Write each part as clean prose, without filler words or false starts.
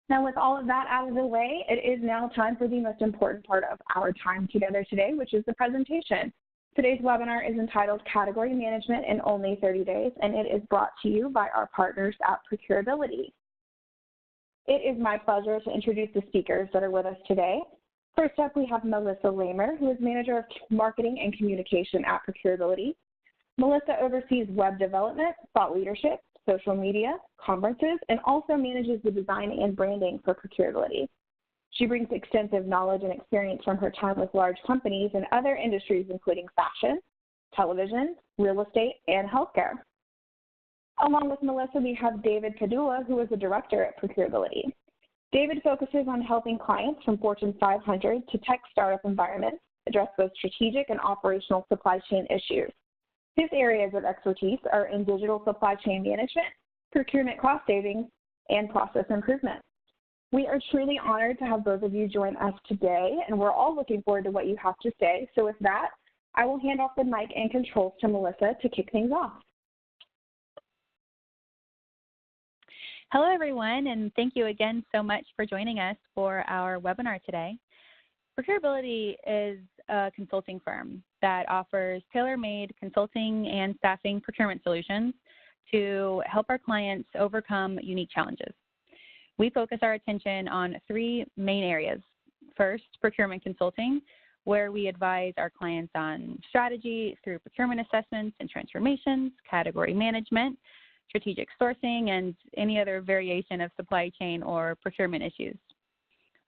Now, with all of that out of the way, it is now time for the most important part of our time together today, which is the presentation. Today's webinar is entitled Category Management in Only 30 Days, and it is brought to you by our partners at ProcureAbility. It is my pleasure to introduce the speakers that are with us today. First up, we have Melissa Lamer, who is Manager of Marketing and Communication at ProcureAbility. Melissa oversees web development, thought leadership, social media, conferences, and also manages the design and branding for ProcureAbility. She brings extensive knowledge and experience from her time with large companies in other industries, including fashion, television, real estate, and healthcare. Along with Melissa, we have David Padula, who is a director at ProcureAbility. David focuses on helping clients from Fortune 500 to tech startup environments address both strategic and operational supply chain issues. His areas of expertise are in digital supply chain management, procurement cost savings, and process improvement. We are truly honored to have both of you join us today, and we're all looking forward to what you have to say. So with that, I will hand off the mic and controls to Melissa to kick things off. Hello, everyone, and thank you again so much for joining us for our webinar today. ProcureAbility is a consulting firm that offers tailor-made consulting and staffing procurement solutions to help our clients overcome unique challenges. We focus our attention on three main areas. First, procurement consulting, where we advise our clients on strategy through procurement assessments and transformations, category management, strategic sourcing, and any other variation of supply chain or procurement issues.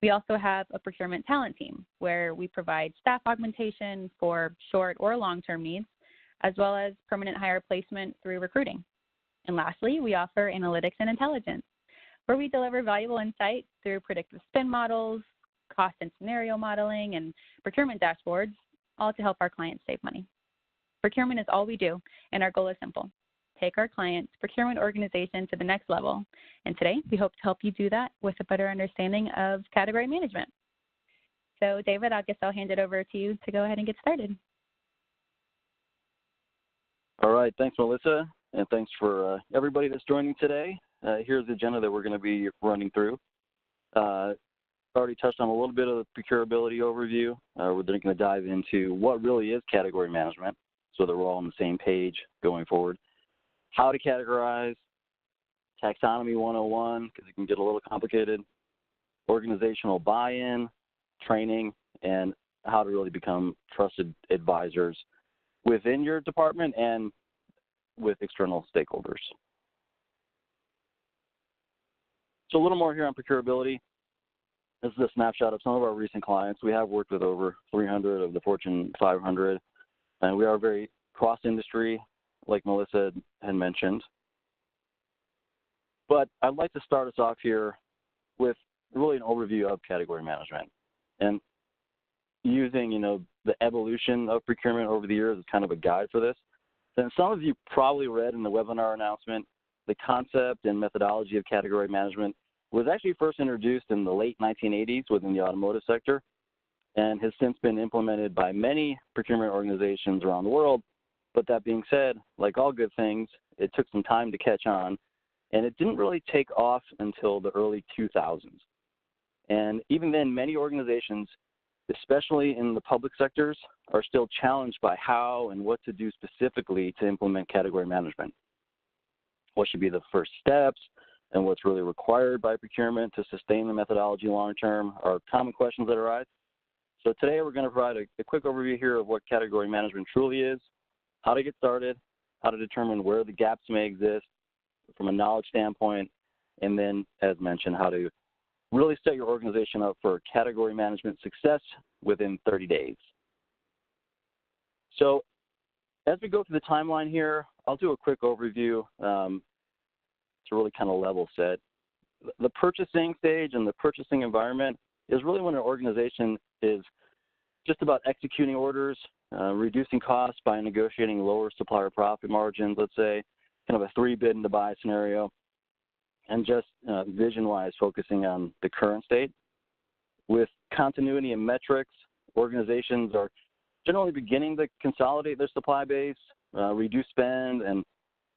We also have a procurement talent team where we provide staff augmentation for short or long-term needs, as well as permanent hire placement through recruiting. And lastly, we offer analytics and intelligence, where we deliver valuable insight through predictive spend models, cost and scenario modeling, and procurement dashboards, all to help our clients save money. Procurement is all we do, and our goal is simple: take our clients' procurement organization to the next level. And today, we hope to help you do that with a better understanding of category management. So David, I guess I'll hand it over to you to go ahead and get started. All right, thanks, Melissa, and thanks for everybody that's joining today. Here's the agenda that we're going to be running through. Already touched on a little bit of the ProcureAbility overview. We're then going to dive into what really is category management so that we're all on the same page going forward. How to categorize, Taxonomy 101, because it can get a little complicated, organizational buy-in, training, and how to really become trusted advisors within your department and with external stakeholders. So a little more here on ProcureAbility. This is a snapshot of some of our recent clients. We have worked with over 300 of the Fortune 500, and we are very cross-industry, like Melissa had mentioned. But I'd like to start us off here with really an overview of category management and using, the evolution of procurement over the years as kind of a guide for this. And some of you probably read in the webinar announcement, the concept and methodology of category management was actually first introduced in the late 1980s within the automotive sector and has since been implemented by many procurement organizations around the world. But that being said, like all good things, it took some time to catch on, and it didn't really take off until the early 2000s. And even then, many organizations, especially in the public sectors, are still challenged by how and what to do specifically to implement category management. What should be the first steps and what's really required by procurement to sustain the methodology long-term are common questions that arise. So today we're going to provide a quick overview here of what category management truly is, how to get started, how to determine where the gaps may exist from a knowledge standpoint, and then, as mentioned, how to really set your organization up for category management success within 30 days. So as we go through the timeline here, I'll do a quick overview to really kind of level set. The purchasing stage and the purchasing environment is really when an organization is just about executing orders, reducing costs by negotiating lower supplier profit margins, let's say, kind of a 3 bid into buy scenario, and just vision-wise focusing on the current state. With continuity and metrics, organizations are generally beginning to consolidate their supply base, reduce spend, and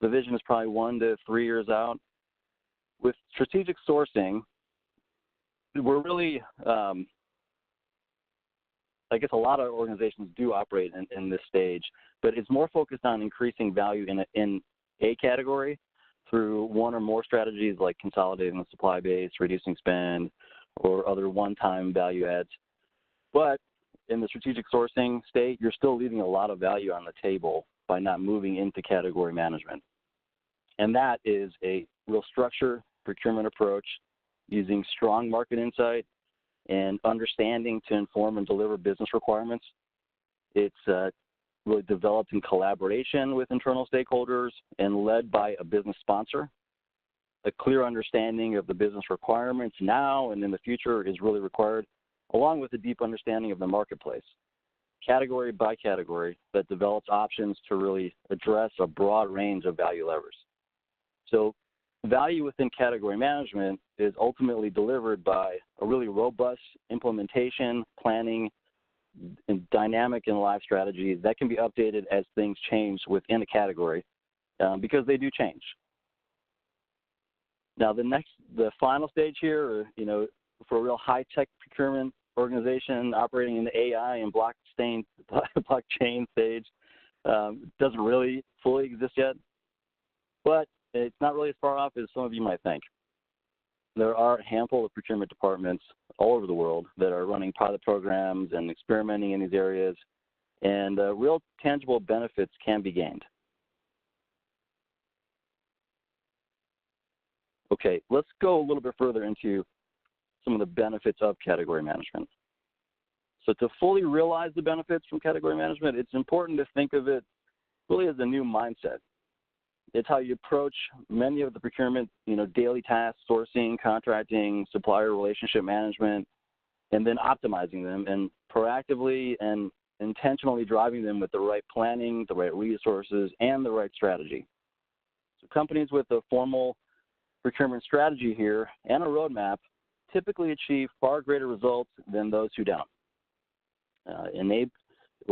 the vision is probably 1 to 3 years out. With strategic sourcing, we're really, I guess a lot of organizations do operate in this stage, but it's more focused on increasing value in a category through one or more strategies like consolidating the supply base, reducing spend, or other one-time value adds. But in the strategic sourcing state, you're still leaving a lot of value on the table by not moving into category management. And that is a real structured procurement approach using strong market insight and understanding to inform and deliver business requirements. It's really developed in collaboration with internal stakeholders and led by a business sponsor. A clear understanding of the business requirements now and in the future is really required, along with a deep understanding of the marketplace, category by category, that develops options to really address a broad range of value levers. So value within category management is ultimately delivered by a really robust implementation, planning, and dynamic and live strategies that can be updated as things change within a category because they do change. Now the final stage here, for a real high-tech procurement organization operating in the AI and blockchain stage, doesn't really fully exist yet, but it's not really as far off as some of you might think. There are a handful of procurement departments all over the world that are running pilot programs and experimenting in these areas, and real tangible benefits can be gained. Okay, let's go a little bit further into some of the benefits of category management. So to fully realize the benefits from category management, it's important to think of it really as a new mindset. It's how you approach many of the procurement, daily tasks, sourcing, contracting, supplier relationship management, and then optimizing them and proactively and intentionally driving them with the right planning, the right resources, and the right strategy. So companies with a formal procurement strategy here and a roadmap typically achieve far greater results than those who don't.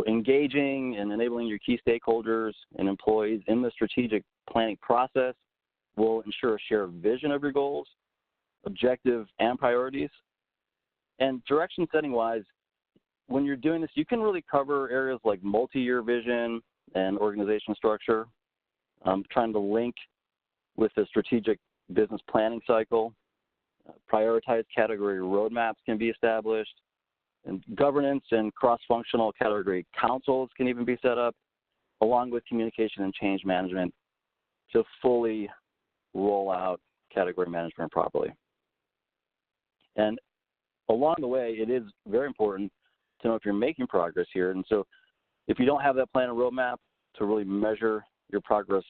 Engaging and enabling your key stakeholders and employees in the strategic planning process will ensure a shared vision of your goals, objectives, and priorities. And direction setting wise, when you're doing this, you can really cover areas like multi-year vision and organization structure, trying to link with the strategic business planning cycle. Prioritized category roadmaps can be established, and governance and cross-functional category councils can even be set up, along with communication and change management to fully roll out category management properly. And along the way, it is very important to know if you're making progress here. And so if you don't have that plan and roadmap to really measure your progress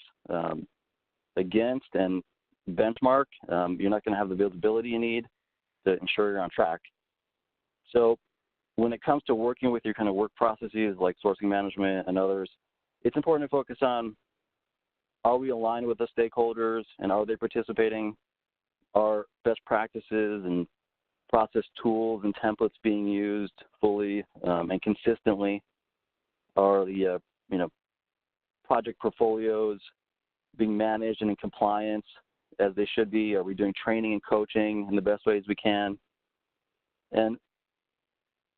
against and benchmark, you're not going to have the visibility you need to ensure you're on track. So when it comes to working with your kind of work processes like sourcing management and others, it's important to focus on, are we aligned with the stakeholders and are they participating? Are best practices and process tools and templates being used fully and consistently? Are the project portfolios being managed and in compliance as they should be? Are we doing training and coaching in the best ways we can? And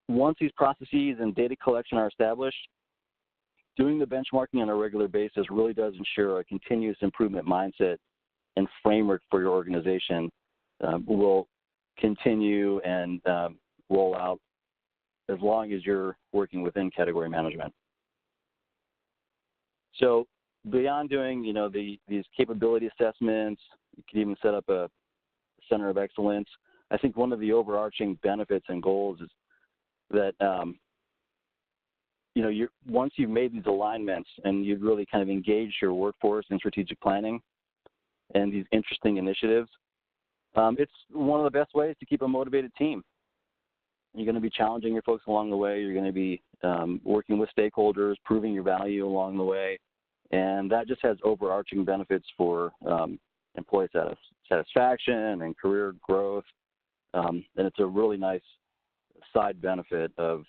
once these processes and data collection are established, doing the benchmarking on a regular basis really does ensure a continuous improvement mindset and framework for your organization will continue and roll out as long as you're working within category management. So beyond doing, these capability assessments, you can even set up a center of excellence. I think one of the overarching benefits and goals is that, once you've made these alignments and you've really kind of engaged your workforce in strategic planning and these interesting initiatives, it's one of the best ways to keep a motivated team. You're going to be challenging your folks along the way. You're going to be working with stakeholders, proving your value along the way. And that just has overarching benefits for employee satisfaction and career growth. And it's a really nice side benefit of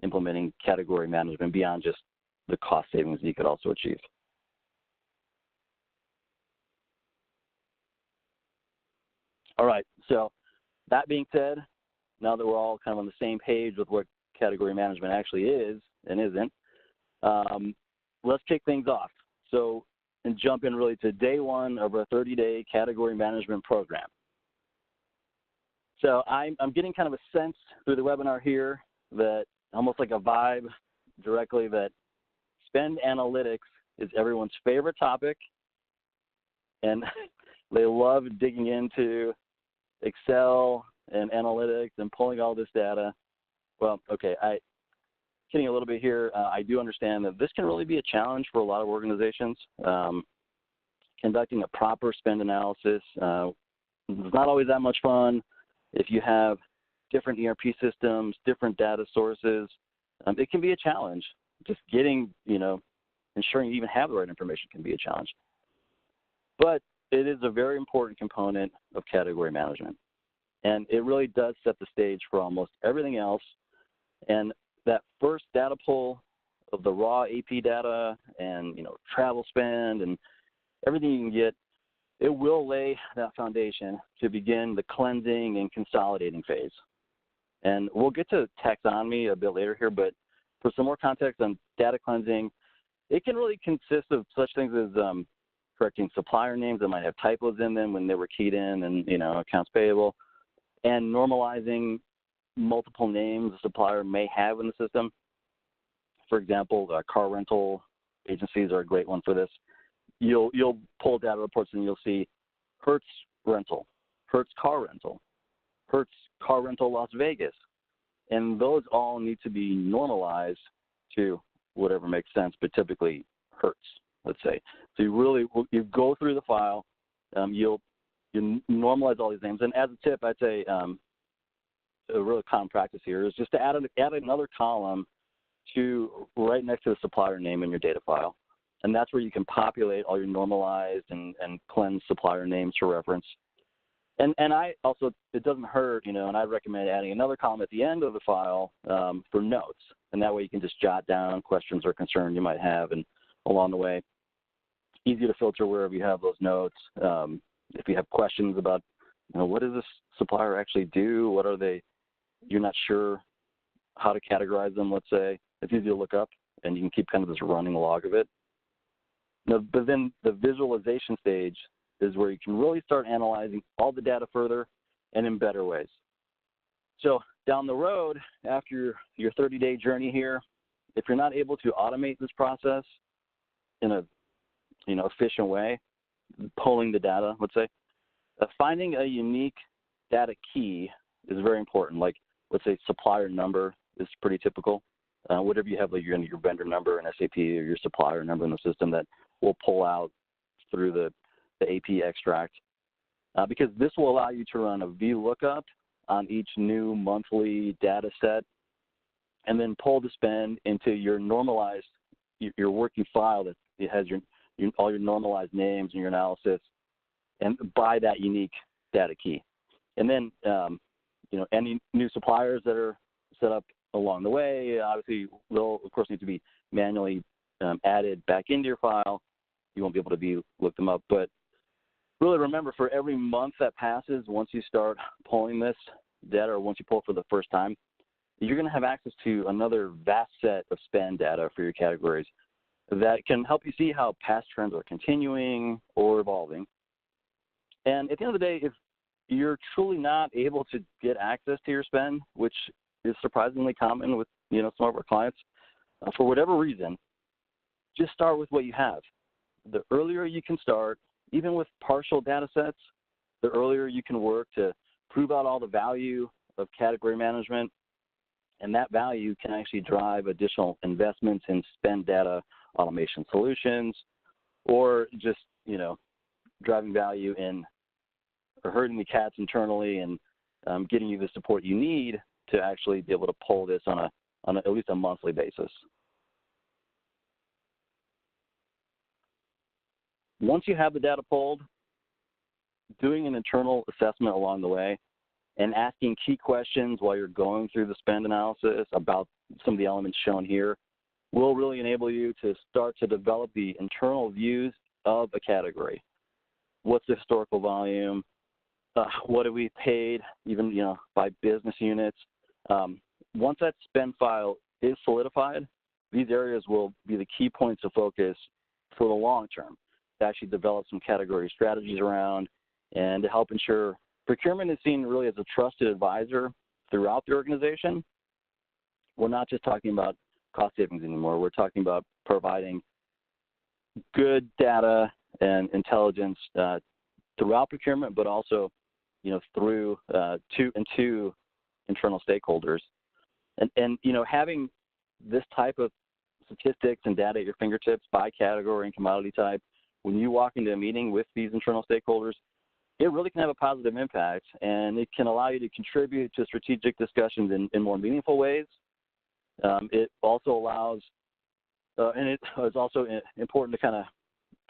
implementing category management beyond just the cost savings that you could also achieve. All right, so that being said, now that we're all kind of on the same page with what category management actually is and isn't, let's kick things off. So, and jump in really to day one of our 30-day category management program. So I'm getting kind of a sense through the webinar here that almost like a vibe directly that spend analytics is everyone's favorite topic, and they love digging into Excel and analytics and pulling all this data. Well, okay, kidding a little bit here. I do understand that this can really be a challenge for a lot of organizations. Conducting a proper spend analysis is not always that much fun. If you have different ERP systems, different data sources, it can be a challenge. Just getting, ensuring you even have the right information can be a challenge. But it is a very important component of category management. And it really does set the stage for almost everything else. And that first data pull of the raw AP data and, travel spend and everything you can get, it will lay that foundation to begin the cleansing and consolidating phase. And we'll get to taxonomy a bit later here, but for some more context on data cleansing, it can really consist of such things as correcting supplier names that might have typos in them when they were keyed in and, accounts payable, and normalizing multiple names a supplier may have in the system. For example, car rental agencies are a great one for this. You'll pull data reports and you'll see Hertz rental, Hertz car rental, Hertz car rental Las Vegas, and those all need to be normalized to whatever makes sense, but typically Hertz, let's say. So you go through the file, you normalize all these names, and as a tip, I'd say a really common practice here is just to add another column to right next to the supplier name in your data file. And that's where you can populate all your normalized and cleansed supplier names for reference. And I also, it doesn't hurt, and I recommend adding another column at the end of the file for notes. And that way you can just jot down questions or concerns you might have and along the way. Easy to filter wherever you have those notes. If you have questions about, what does this supplier actually do? What are they? You're not sure how to categorize them, let's say. It's easy to look up, and you can keep kind of this running log of it. Now, but then the visualization stage is where you can really start analyzing all the data further and in better ways. So down the road, after your 30-day journey here, if you're not able to automate this process in a efficient way, pulling the data, let's say, finding a unique data key is very important. Like, let's say supplier number is pretty typical. Whatever you have, like your vendor number in SAP or your supplier number in the system that will pull out through the AP extract, because this will allow you to run a VLOOKUP on each new monthly data set and then pull the spend into your normalized, your working file that it has all your normalized names and your analysis, and by that unique data key. And then, any new suppliers that are set up along the way, obviously, will, of course, need to be manually added back into your file. You won't be able to look them up. But really remember, for every month that passes, once you start pulling this data or once you pull it for the first time, you're going to have access to another vast set of spend data for your categories that can help you see how past trends are continuing or evolving. And at the end of the day, if you're truly not able to get access to your spend, which is surprisingly common with some of our clients, for whatever reason, just start with what you have. The earlier you can start, even with partial data sets, the earlier you can work to prove out all the value of category management, and that value can actually drive additional investments in spend data automation solutions, or just driving value in herding the cats internally and getting you the support you need to actually be able to pull this on at least a monthly basis. Once you have the data pulled, doing an internal assessment along the way and asking key questions while you're going through the spend analysis about some of the elements shown here will really enable you to start to develop the internal views of a category. What's the historical volume? what have we paid, even, by business units. Once that spend file is solidified, these areas will be the key points of focus for the long term to actually develop some category strategies around and to help ensure procurement is seen really as a trusted advisor throughout the organization. We're not just talking about cost savings anymore. We're talking about providing good data and intelligence throughout procurement, but also, through to internal stakeholders. And having this type of statistics and data at your fingertips by category and commodity type, when you walk into a meeting with these internal stakeholders, it really can have a positive impact, and it can allow you to contribute to strategic discussions in more meaningful ways. It also allows, and it is also important to kind of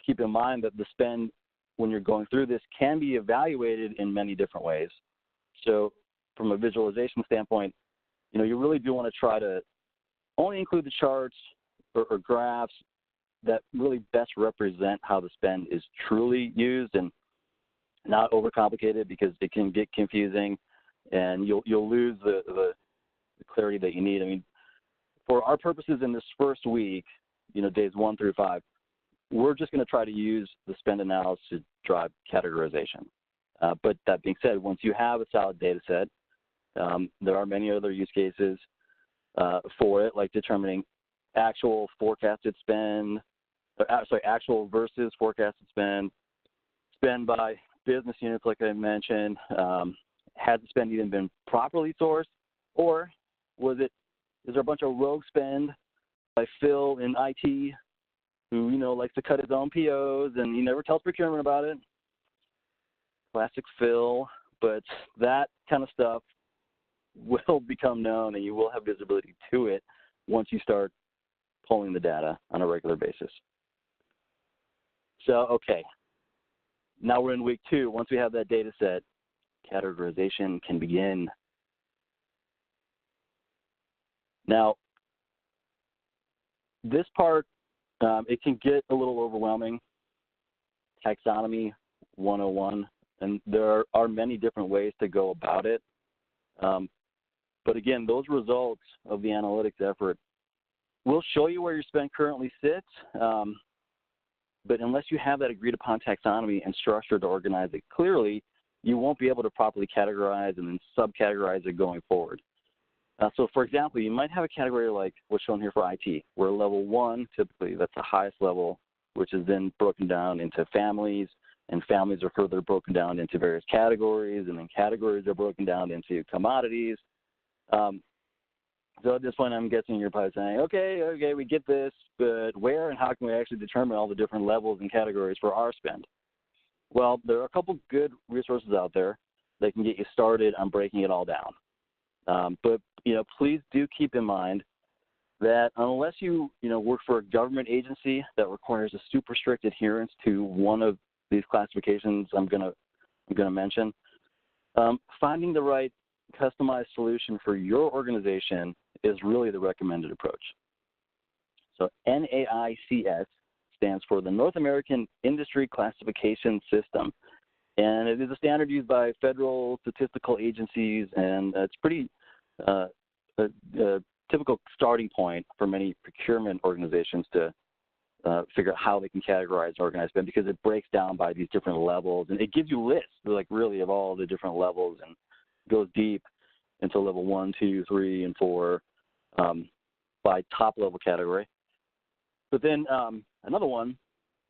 keep in mind that the spend when you're going through this can be evaluated in many different ways. So from a visualization standpoint, you really do want to try to only include the charts or graphs that really best represent how the spend is truly used and not overcomplicated, because it can get confusing and you'll lose the clarity that you need. I mean, for our purposes in this first week, days 1 through 5, we're just going to try to use the spend analysis to drive categorization. But that being said, once you have a solid data set, there are many other use cases for it, like determining actual forecasted spend, actual versus forecasted spend by business units, like I mentioned. Has the spend even been properly sourced, or is there a bunch of rogue spend by Phil in IT, who likes to cut his own POs and he never tells procurement about it? Classic Phil. But that kind of stuff will become known, and you will have visibility to it once you start pulling the data on a regular basis. So, okay, now we're in week 2. Once we have that data set, categorization can begin. Now, this part, it can get a little overwhelming. Taxonomy 101, and there are many different ways to go about it. But again, those results of the analytics effort will show you where your spend currently sits. But unless you have that agreed upon taxonomy and structure to organize it clearly, you won't be able to properly categorize and then subcategorize it going forward. So for example, you might have a category like what's shown here for IT, where level 1, typically that's the highest level, which is then broken down into families, and families are further broken down into various categories, and then categories are broken down into commodities. So at this point, I'm guessing you're probably saying, okay, we get this, but where and how can we actually determine all the different levels and categories for our spend? Well, there are a couple good resources out there that can get you started on breaking it all down. But please do keep in mind that unless you work for a government agency that requires a super strict adherence to one of these classifications I'm gonna mention, finding the right customized solution for your organization is really the recommended approach. So NAICS stands for the North American Industry Classification System, and it is a standard used by federal statistical agencies, and it's pretty a typical starting point for many procurement organizations to figure out how they can categorize and organize spend, because it breaks down by these different levels, and it gives you lists, like really of all the different levels, and goes deep into level 1, 2, 3, and 4 by top level category. But then another one,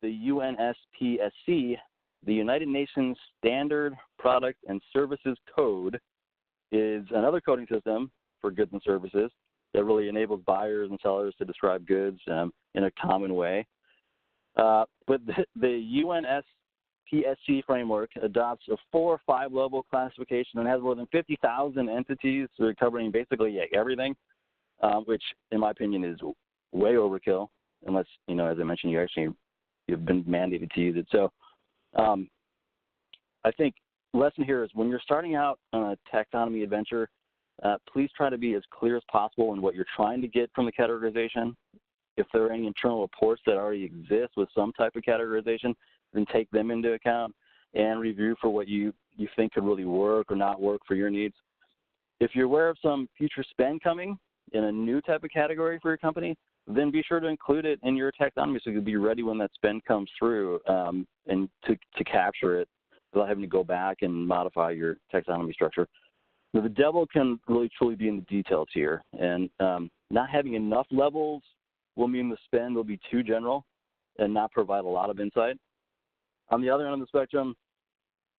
the UNSPSC, the United Nations Standard Product and Services Code, is another coding system for goods and services that really enables buyers and sellers to describe goods in a common way. But the UNSPSC framework adopts a 4 or 5 level classification and has more than 50,000 entities covering basically everything, which in my opinion is way overkill, unless, as I mentioned, you've been mandated to use it. So I think lesson here is when you're starting out on a taxonomy adventure, please try to be as clear as possible in what you're trying to get from the categorization. If there are any internal reports that already exist with some type of categorization, then take them into account and review for what you you think could really work or not work for your needs. If you're aware of some future spend coming in a new type of category for your company, then be sure to include it in your taxonomy so you'll be ready when that spend comes through and to capture it without having to go back and modify your taxonomy structure. Now, the devil can really truly be in the details here, and not having enough levels will mean the spend will be too general and not provide a lot of insight. On the other end of the spectrum,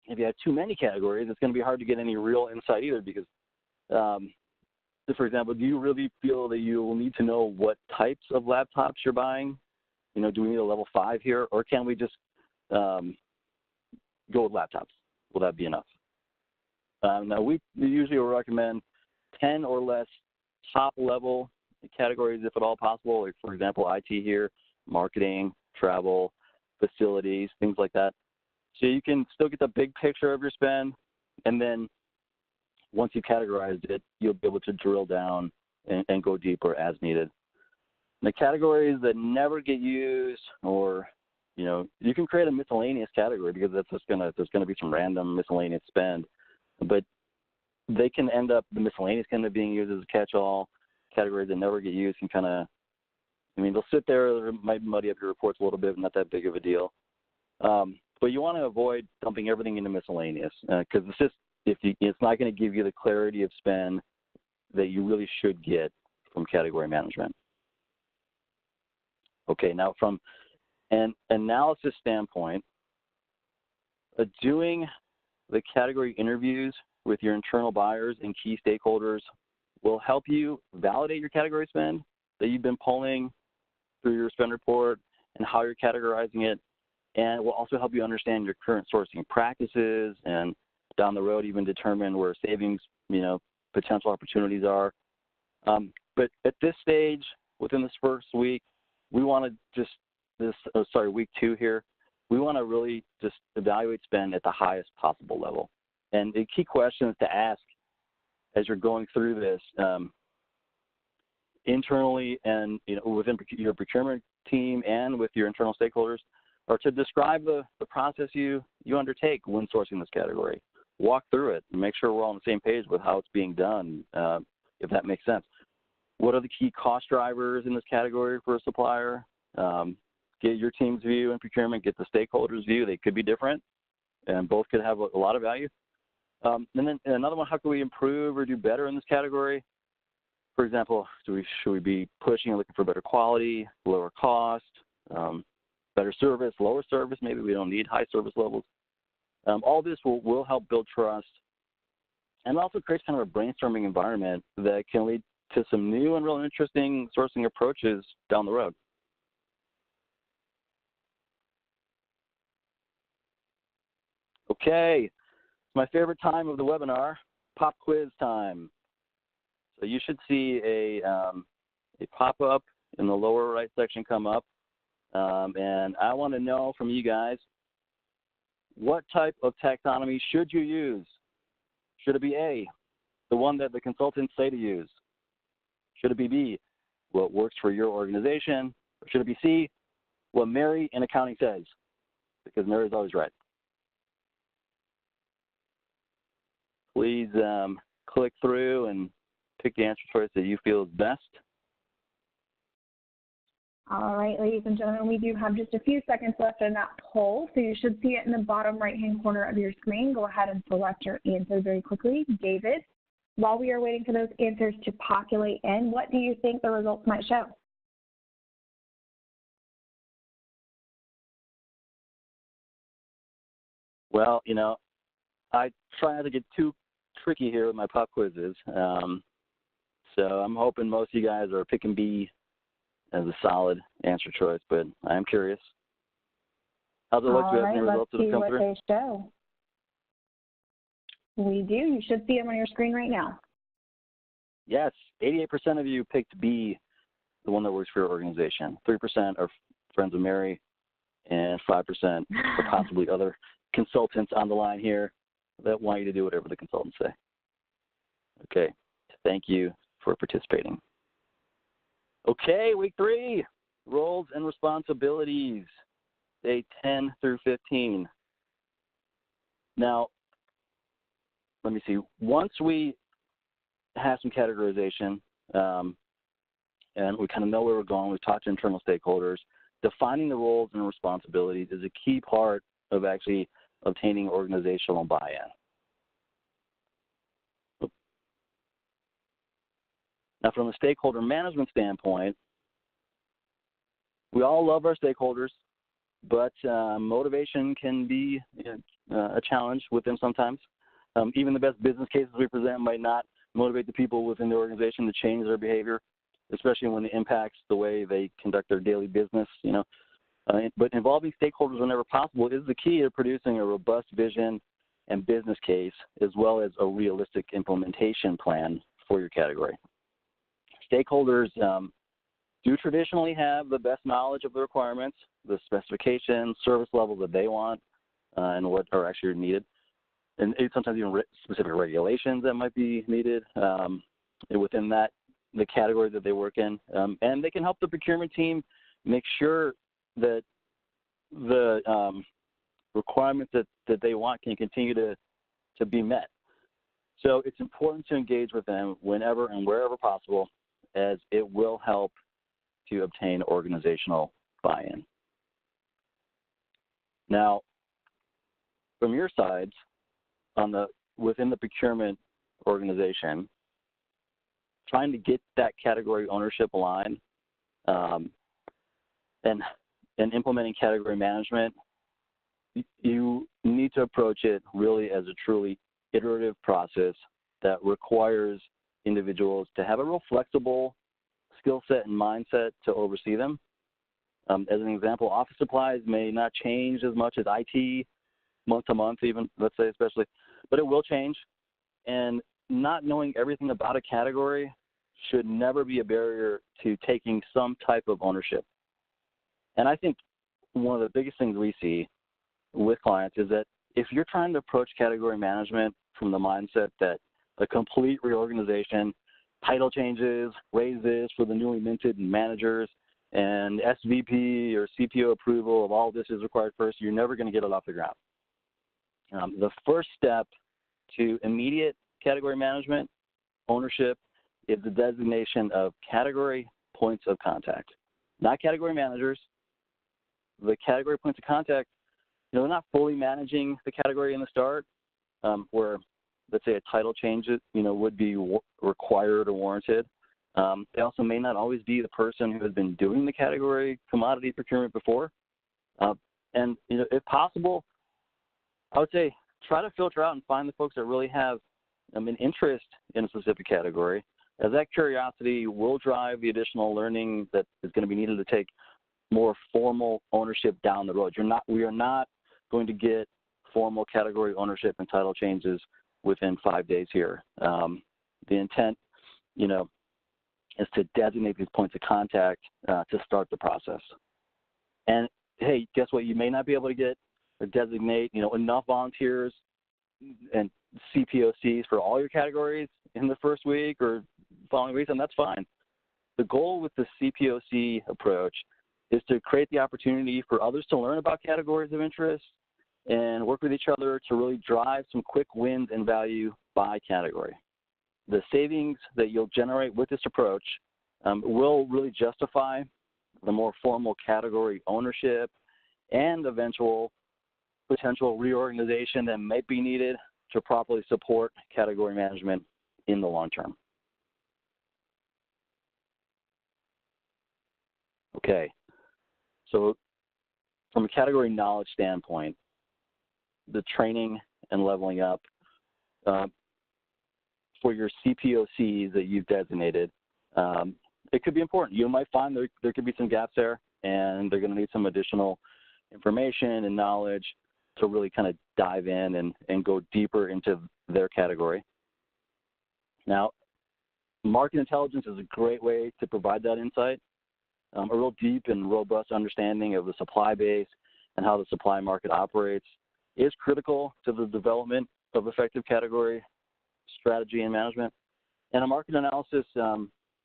if you have too many categories, it's going to be hard to get any real insight either because, for example, do you really feel that you will need to know what types of laptops you're buying? You know, do we need a level 5 here, or can we just go with laptops? Will that be enough? Now, we usually will recommend 10 or less top-level categories if at all possible, like, for example, IT here, marketing, travel, facilities, things like that. So you can still get the big picture of your spend, and then once you've categorized it, you'll be able to drill down and go deeper as needed. The categories that never get used, or, you know, you can create a miscellaneous category because that's just there's gonna be some random miscellaneous spend, but they can end up, the miscellaneous kind of being used as a catch-all. Categories that never get used can kind of, I mean, they'll sit there, they might muddy up your reports a little bit, not that big of a deal. But you want to avoid dumping everything into miscellaneous because it's just, it's not going to give you the clarity of spend that you really should get from category management. Okay, now from an analysis standpoint, doing the category interviews with your internal buyers and key stakeholders will help you validate your category spend that you've been pulling through your spend report and how you're categorizing it, and it will also help you understand your current sourcing practices and down the road even determine where savings, you know, potential opportunities are. But at this stage, within this first week, we want to week 2 here, we want to really just evaluate spend at the highest possible level. And the key questions to ask as you're going through this internally and, you know, within your procurement team and with your internal stakeholders are to describe the process you undertake when sourcing this category. Walk through it and make sure we're all on the same page with how it's being done, if that makes sense. What are the key cost drivers in this category for a supplier? Get your team's view in procurement, get the stakeholders' view. They could be different, and both could have a lot of value. And then another one, how can we improve or do better in this category? For example, should we be pushing and looking for better quality, lower cost, better service, lower service? Maybe we don't need high service levels. All this will help build trust and also create kind of a brainstorming environment that can lead to some new and really interesting sourcing approaches down the road. Okay, my favorite time of the webinar, pop quiz time. So you should see a pop-up in the lower right section come up, and I want to know from you guys, what type of taxonomy should you use? Should it be A, the one that the consultants say to use? Should it be B, what works for your organization? Or should it be C, what Mary in accounting says? Because Mary's always right. Please click through and pick the answer choice that you feel is best. All right, ladies and gentlemen, we do have just a few seconds left in that poll, so you should see it in the bottom right-hand corner of your screen. Go ahead and select your answer very quickly. David, while we are waiting for those answers to populate in, what do you think the results might show? Well, you know, I try not to get too tricky here with my pop quizzes, so I'm hoping most of you guys are picking B as a solid answer choice, but I am curious. How's it look? Do you have any results that have come through? Let's see what they show. We do. You should see them on your screen right now. Yes, 88% of you picked B, the one that works for your organization. 3% are friends of Mary, and 5% are possibly other consultants on the line here that want you to do whatever the consultants say. Okay, thank you for participating. Okay, week 3, roles and responsibilities, day 10 through 15. Now, let me see. Once we have some categorization and we kind of know where we're going, we've talked to internal stakeholders, defining the roles and responsibilities is a key part of actually obtaining organizational buy-in. Now, from a stakeholder management standpoint, we all love our stakeholders, but motivation can be a challenge with them sometimes. Even the best business cases we present might not motivate the people within the organization to change their behavior, especially when it impacts the way they conduct their daily business, but involving stakeholders whenever possible is the key to producing a robust vision and business case, as well as a realistic implementation plan for your category. Stakeholders do traditionally have the best knowledge of the requirements, the specifications, service levels that they want, and what are actually needed, and sometimes even specific regulations that might be needed within the category that they work in. And they can help the procurement team make sure that the requirements that they want can continue to be met. So it's important to engage with them whenever and wherever possible, as it will help to obtain organizational buy-in. Now, from your sides, within the procurement organization, trying to get that category ownership aligned and implementing category management, you need to approach it really as a truly iterative process that requires individuals to have a real flexible skill set and mindset to oversee them. As an example, office supplies may not change as much as IT month to month, even, let's say, especially, but it will change. And not knowing everything about a category should never be a barrier to taking some type of ownership. And I think one of the biggest things we see with clients is that if you're trying to approach category management from the mindset that a complete reorganization, title changes, raises for the newly minted managers, and SVP or CPO approval of all this is required first, you're never going to get it off the ground. The first step to immediate category management ownership is the designation of category points of contact, not category managers. The category points of contact, they're not fully managing the category in the start, where, let's say, a title change would be required or warranted. They also may not always be the person who has been doing the category commodity procurement before. And if possible, I would say try to filter out and find the folks that really have an interest in a specific category, as that curiosity will drive the additional learning that is going to be needed to take more formal ownership down the road. We are not going to get formal category ownership and title changes within 5 days here. The intent, is to designate these points of contact to start the process. And hey, guess what? You may not be able to get or designate, enough volunteers and CPOCs for all your categories in the first week or following weeks, and that's fine. The goal with the CPOC approach is to create the opportunity for others to learn about categories of interest and work with each other to really drive some quick wins and value by category. The savings that you'll generate with this approach will really justify the more formal category ownership and eventual potential reorganization that might be needed to properly support category management in the long term. Okay, so from a category knowledge standpoint, the training and leveling up for your CPOCs that you've designated, it could be important. You might find there could be some gaps there, and they're going to need some additional information and knowledge to really kind of dive in and go deeper into their category. Now, market intelligence is a great way to provide that insight. A real deep and robust understanding of the supply base and how the supply market operates is critical to the development of effective category strategy and management. And a market analysis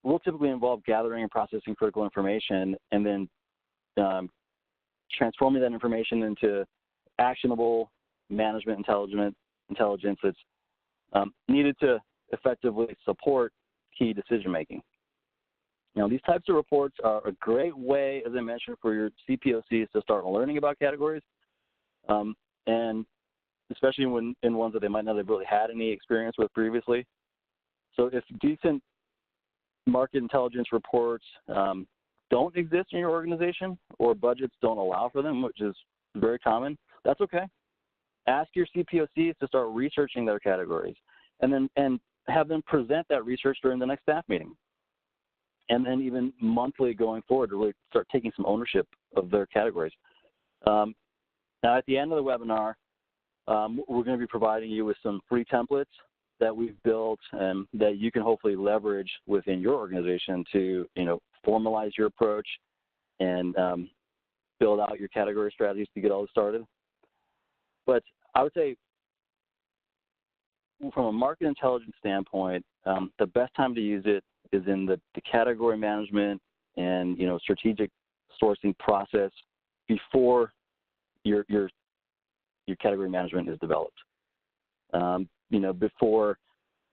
will typically involve gathering and processing critical information and then transforming that information into actionable management intelligence that's needed to effectively support key decision making. Now, these types of reports are a great way, as I mentioned, for your CPOCs to start learning about categories, and especially in ones that they might not have really had any experience with previously. So if decent market intelligence reports don't exist in your organization, or budgets don't allow for them, which is very common, that's okay. Ask your CPOCs to start researching their categories, and have them present that research during the next staff meeting. And then even monthly going forward to really start taking some ownership of their categories. Now at the end of the webinar, we're going to be providing you with some free templates that we've built and that you can hopefully leverage within your organization to, formalize your approach and build out your category strategies to get all this started. But I would say from a market intelligence standpoint, the best time to use it is in the category management and strategic sourcing process before your category management is developed. Before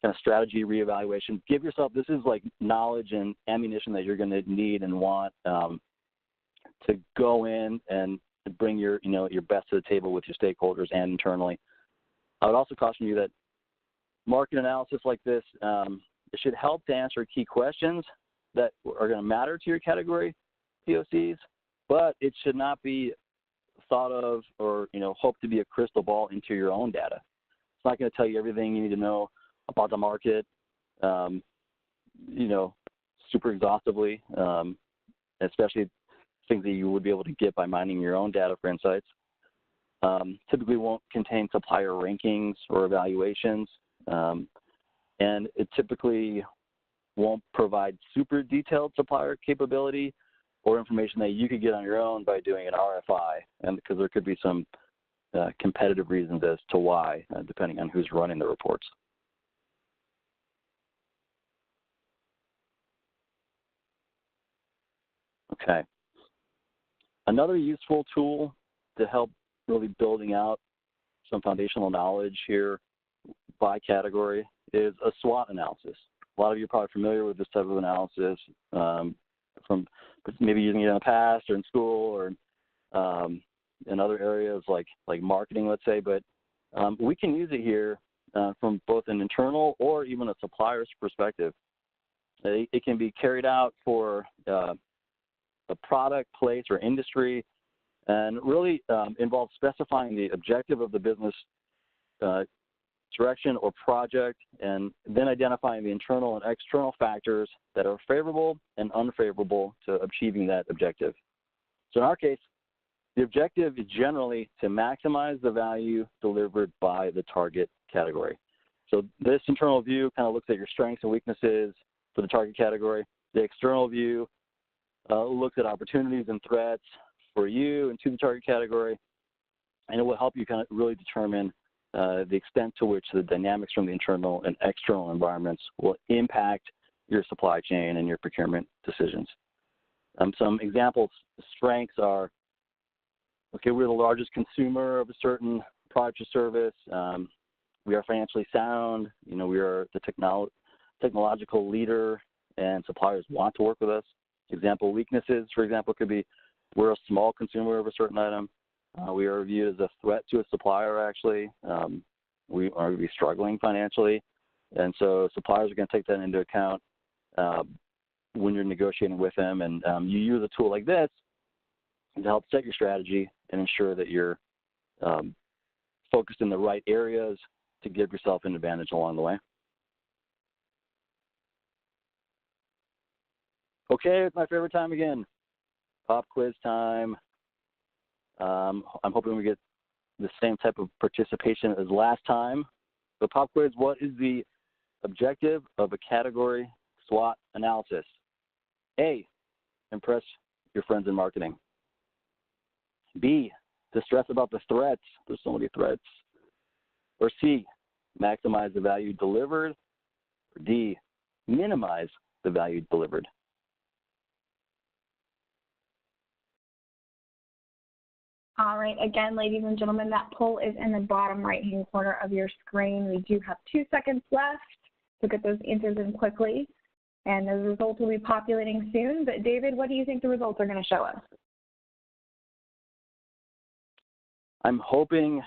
kind of strategy reevaluation, give yourself, this is like knowledge and ammunition that you're going to need and want to go in and bring your best to the table with your stakeholders and internally. I would also caution you that market analysis like this, it should help to answer key questions that are going to matter to your category POCs, but it should not be thought of or hope to be a crystal ball into your own data. It's not going to tell you everything you need to know about the market, super exhaustively, especially things that you would be able to get by mining your own data for insights. Typically won't contain supplier rankings or evaluations. And it typically won't provide super detailed supplier capability or information that you could get on your own by doing an RFI, and because there could be some competitive reasons as to why, depending on who's running the reports. Okay. Another useful tool to help really building out some foundational knowledge here by category is a SWOT analysis. A lot of you are probably familiar with this type of analysis from maybe using it in the past or in school or in other areas like marketing, let's say, but we can use it here from both an internal or even a supplier's perspective. It can be carried out for a product, place, or industry, and really involves specifying the objective of the business direction or project, and then identifying the internal and external factors that are favorable and unfavorable to achieving that objective. So in our case, the objective is generally to maximize the value delivered by the target category. So this internal view kind of looks at your strengths and weaknesses for the target category. The external view looks at opportunities and threats for you and to the target category, and it will help you kind of really determine the extent to which the dynamics from the internal and external environments will impact your supply chain and your procurement decisions. Some examples, strengths are, okay, we're the largest consumer of a certain product or service. We are financially sound. We are the technological leader, and suppliers want to work with us. Example weaknesses, for example, could be we're a small consumer of a certain item. We are viewed as a threat to a supplier, actually. We are going to be struggling financially. And so suppliers are going to take that into account when you're negotiating with them. And you use a tool like this to help set your strategy and ensure that you're focused in the right areas to give yourself an advantage along the way. Okay, it's my favorite time again. Pop quiz time. I'm hoping we get the same type of participation as last time. The pop quiz, what is the objective of a category SWOT analysis? A, impress your friends in marketing. B, to stress about the threats. There's so many threats. Or C, maximize the value delivered. Or D, minimize the value delivered. All right, again, ladies and gentlemen, that poll is in the bottom right-hand corner of your screen. We do have 2 seconds left to get those answers in quickly, and the results will be populating soon. But David, what do you think the results are going to show us? I'm hoping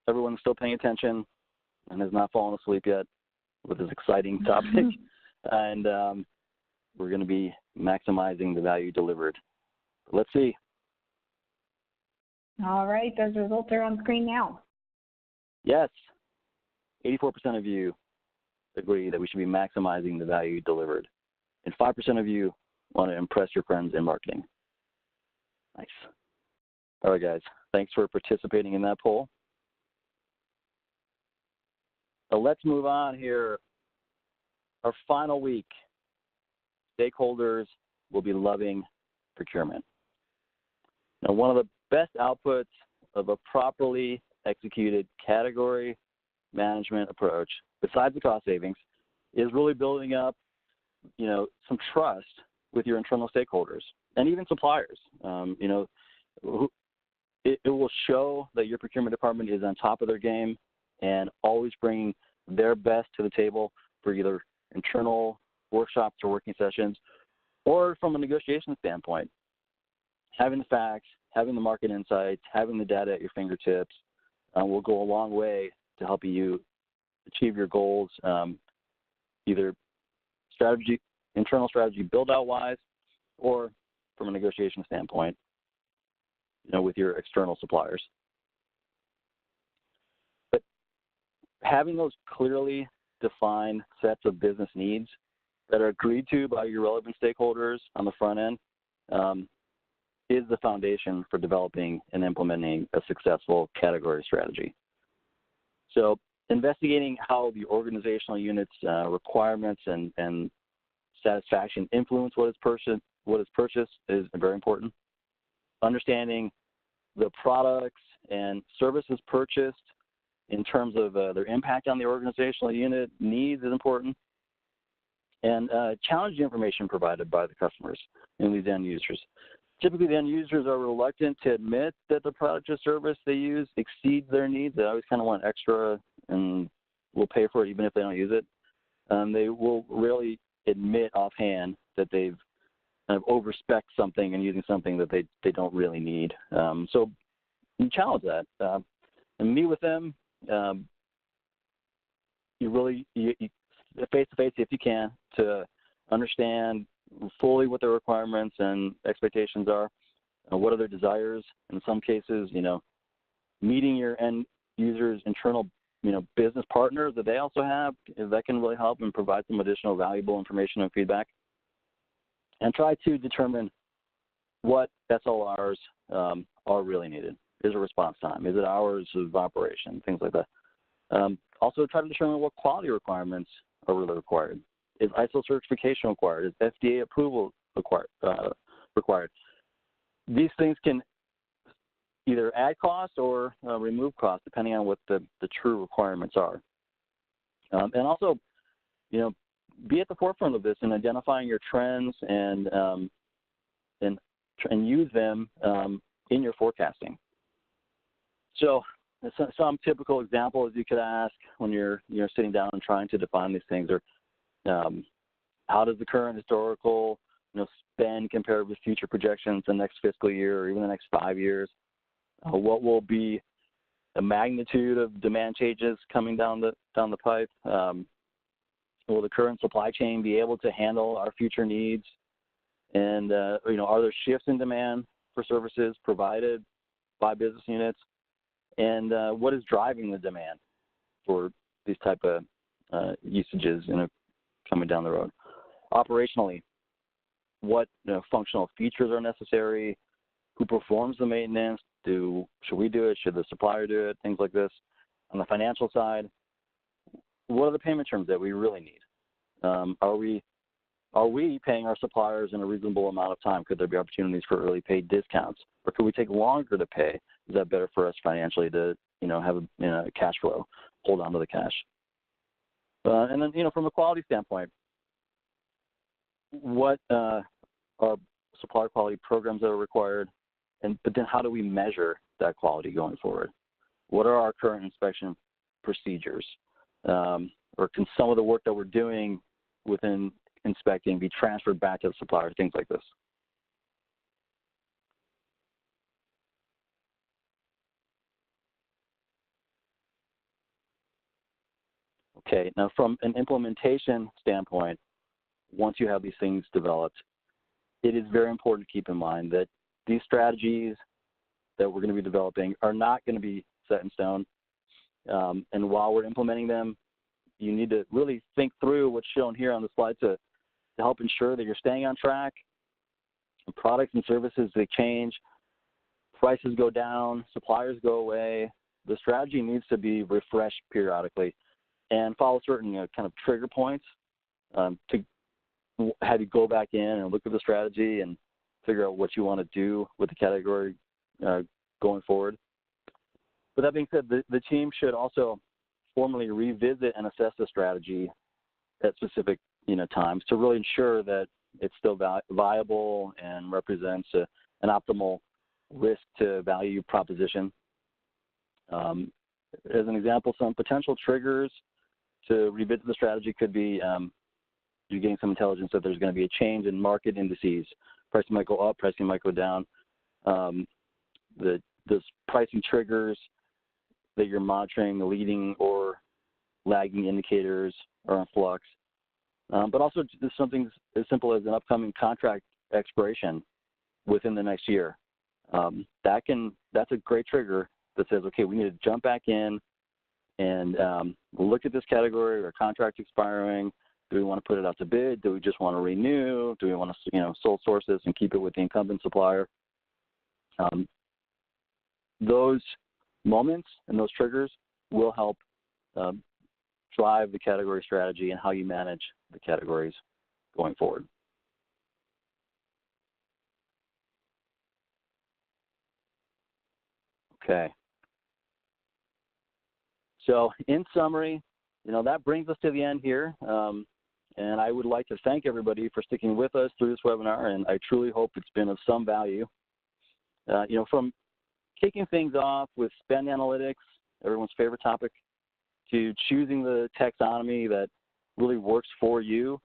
everyone's still paying attention and has not fallen asleep yet with this exciting topic. And we're going to be maximizing the value delivered. Let's see. All right, those results are on screen now. Yes, 84% of you agree that we should be maximizing the value delivered. And 5% of you want to impress your friends in marketing. Nice. All right, guys, thanks for participating in that poll. So let's move on here. Our final week, stakeholders will be loving procurement. Now, one of the best outputs of a properly executed category management approach, besides the cost savings, is really building up, some trust with your internal stakeholders and even suppliers. It will show that your procurement department is on top of their game and always bringing their best to the table for either internal workshops or working sessions, or from a negotiation standpoint. Having the facts, having the market insights, having the data at your fingertips will go a long way to help you achieve your goals, either internal strategy build-out wise, or from a negotiation standpoint, with your external suppliers. But having those clearly defined sets of business needs that are agreed to by your relevant stakeholders on the front end is the foundation for developing and implementing a successful category strategy. So investigating how the organizational unit's requirements and satisfaction influence what is purchased is very important. Understanding the products and services purchased in terms of their impact on the organizational unit needs is important. And challenge the information provided by the customers and these end users. Typically, the end users are reluctant to admit that the product or service they use exceeds their needs. They always kind of want extra and will pay for it even if they don't use it. They will rarely admit offhand that they've kind of overspec something and using something that they don't really need. So you challenge that and meet with them. You face-to-face, if you can, to understand fully what their requirements and expectations are, what are their desires. In some cases, meeting your end users' internal, business partners that they also have, that can really help and provide some additional valuable information and feedback. And try to determine what SLRs are really needed. Is it response time? Is it hours of operation? Things like that. Also, try to determine what quality requirements are really required. Is ISO certification required? Is FDA approval required? These things can either add cost or remove cost, depending on what the true requirements are. And also, be at the forefront of this in identifying your trends and use them in your forecasting. So some typical examples you could ask when you're sitting down and trying to define these things are, how does the current historical spend compare with future projections the next fiscal year or even the next 5 years? What will be the magnitude of demand changes coming down the pipe? Will the current supply chain be able to handle our future needs? And are there shifts in demand for services provided by business units? And what is driving the demand for these type of usages coming down the road? Operationally, what functional features are necessary? Who performs the maintenance? Should we do it? Should the supplier do it? Things like this. On the financial side, what are the payment terms that we really need? Are we paying our suppliers in a reasonable amount of time? Could there be opportunities for early paid discounts, or could we take longer to pay? Is that better for us financially to have a cash flow, hold on to the cash? And then from a quality standpoint, what are supplier quality programs that are required, but then how do we measure that quality going forward? What are our current inspection procedures? Or can some of the work that we're doing within inspecting be transferred back to the supplier, things like this? Okay, now from an implementation standpoint, once you have these things developed, it is very important to keep in mind that these strategies that we're going to be developing are not going to be set in stone. And while we're implementing them, you need to really think through what's shown here on the slide to help ensure that you're staying on track. Products and services, they change, prices go down, suppliers go away. The strategy needs to be refreshed periodically and follow certain kind of trigger points to have you go back in and look at the strategy and figure out what you want to do with the category going forward. But that being said, the team should also formally revisit and assess the strategy at specific times to really ensure that it's still viable and represents an optimal risk to value proposition. As an example, some potential triggers to revisit the strategy could be you're getting some intelligence that there's going to be a change in market indices. Pricing might go up, pricing might go down. Those pricing triggers that you're monitoring, the leading or lagging indicators are in flux. But also just something as simple as an upcoming contract expiration within the next year. That's a great trigger that says, okay, we need to jump back in and look at this category or contract expiring. Do we want to put it out to bid? Do we just want to renew? Do we want to sole source this and keep it with the incumbent supplier? Those moments and those triggers will help drive the category strategy and how you manage the categories going forward. Okay. So in summary, that brings us to the end here. And I would like to thank everybody for sticking with us through this webinar, and I truly hope it's been of some value. From kicking things off with spend analytics, everyone's favorite topic, to choosing the taxonomy that really works for you,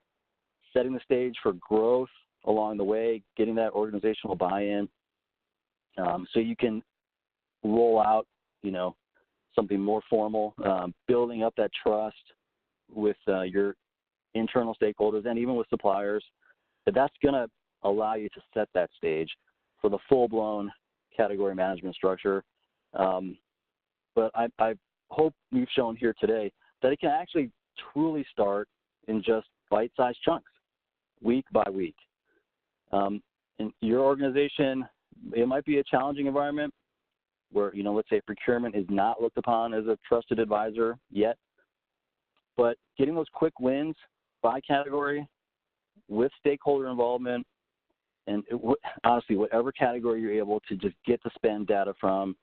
setting the stage for growth along the way, getting that organizational buy-in, so you can roll out, something more formal, building up that trust with your internal stakeholders and even with suppliers. That's going to allow you to set that stage for the full-blown category management structure. But I hope we've shown here today that it can actually truly start in just bite-sized chunks, week by week. In your organization, it might be a challenging environment where, let's say procurement is not looked upon as a trusted advisor yet, but getting those quick wins by category with stakeholder involvement and honestly, whatever category you're able to just get the spend data from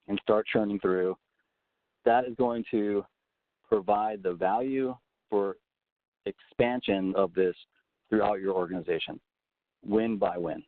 and start churning through, that is going to provide the value for expansion of this throughout your organization, win by win.